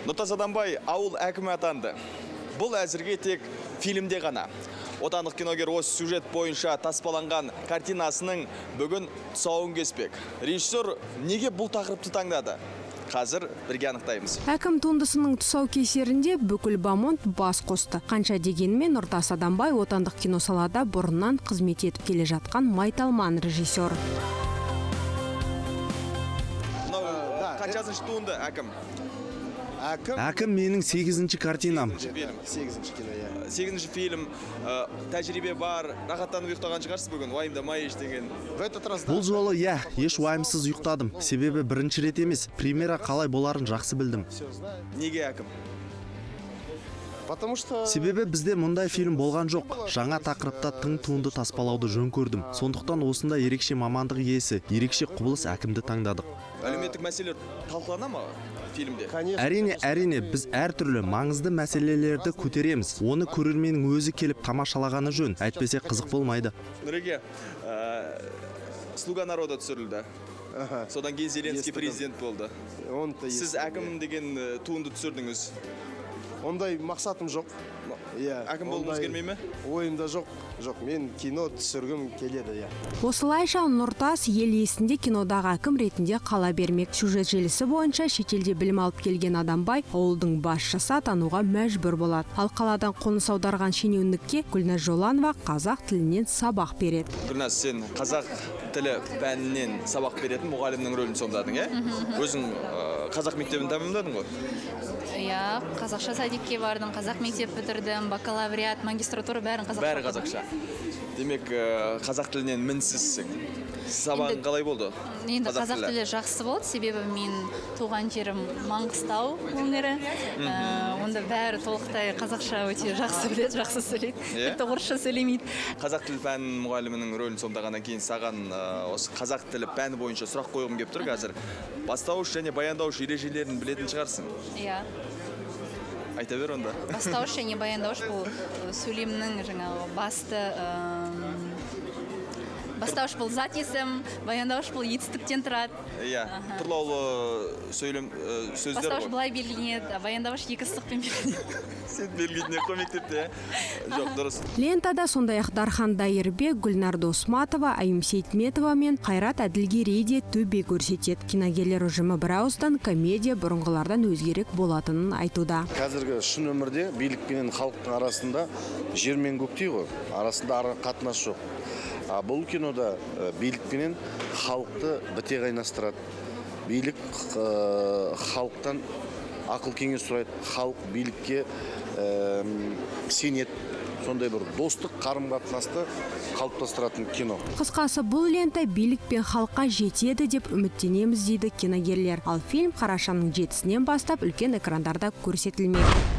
Нұртас Адамбай ауыл әкімі атанды. Бұл әзірге тек фильмде ғана. Отандық киногер осы сюжет бойынша таспаланған картинасының бүгін тұсауын кеспек. Режиссер неге бұл тақырыпты таңдады? Қазір бірге анықтаймыз. Әкім туындысының тұсаукесерінде бүкіл Бамонт бас қосты. Қанша дегенмен Нұртас Адамбай отандық киносалада бұрыннан қызмет етіп келе жатқан майталман режиссер. Қаншасыншы туынды әкім? Әкім менің 8-ші картинам. 8-ші кино, иә. 8-ші фильм, тәжірибе бар, рахаттанып ұйықтаған шығарсыз бүгін, уайымдамай ештеңен. Бұл жолы, еш уайымсыз ұйықтадым. Себебі бірінші рет емес, премьера қалай боларын жақсы білдім. Неге әкім? Себебі бізде мұндай фильм болған жоқ. Жаңа тақырыпта тың туынды таспалауды жөн көрдім. Сондықтан осында ерекше мамандық иесі, ерекше құбылыс әкімді таңдадық. Әлеуметтік мәселелер талқылана ма фильмде? Әрине, біз әртүрлі маңызды мәселелерді көтереміз. Оны көрерменнің өзі келіп тамашалағаны жөн, әйтпесе қызық болмайды. Нұреке, «Слуга народа» түсірілді. Содан кейін Зеленский президент болды. Сіз әкім деген туынды түсірдіңіз. Ондай мақсатым жоқ. Әкім болғыңыз келмей ме? Ойымда жоқ. Мен кино түсіргім келеді. Осылайша Нұртас ел есінде кинодағы әкім ретінде қала бермек. Сюжет желісі бойынша шетелде білім алып келген Адамбай ауылдың басшысы атануға мәжбүр болады. Ал қаладан қоныс аударған шенеунікке Гүлназ Жоланова қазақ тілінен сабақ береді. Гүлназ, сен қазақ тілі пәнінен сабақ беретін мұғалімнің рөлін сомдадың, Өзің қазақ мектебін тәмамдадың ғой? Иә, қазақша садикке бардым, қазақ мектеп бітірдім, бакалавриат, магистратура бәрін қазақша. Бәрі қазақша. Демек, қазақ тілінен мінсізсің. Сабағың қалай болды? Енді қазақ тілі жақсы болды, себебі мен туған жерім Маңғыстау өңірі. Онда бәрі толықтай қазақша өте жақсы біледі, жақсы сөйлейді. Тіпті орысша сөйлемейді. Қазақ тілі пәнінің мұғалімінің рөлін сомдағаннан кейін саған осы қазақ тілі пәні бойынша сұрақ қойғым келіп тұр қазір. Бастауыш және баяндауыш ережелерін білетін шығарсың? Иә. Айта бер онда. Бастауыш және баяндауыш бұл сөйлемнің жаңағы басты Бастауыш бұл зат есім, баяндауыш бұл етістіктен тұрады. Иә, тұрлаулы сөздер ғой. Бастауыш былай белгіленеді, баяндауыш екі сызықпен белгіленеді. Сен белгілейтіне көмектепті, Жоқ, дұрыс. Лентада сондай-ақ Дархан Дайырбек, Гүлнар Досматова, Айым Сейтметова мен Қайрат Әділгерей де төбе көрсетеді. Киногерлер ұжымы бірауыздан комедия бұрынғылардан өзгерек болатынын айтуда. Қазіргі шын өмірде билік пен халықтың арасында жер мен көктей ғой, арасында ара қатынас жоқ. Бұл кинода билік пенен халықты біте қайнастырады. Билік халықтан ақыл кеңес сұрайды, халық билікке сенеді. Сондай бір достық қарым-қатынасты қалыптастыратын кино. Қысқасы бұл лента билік пен халыққа жетеді деп үміттенеміз дейді киногерлер. Ал фильм қарашаның 7-сінен бастап үлкен экрандарда көрсетілмек.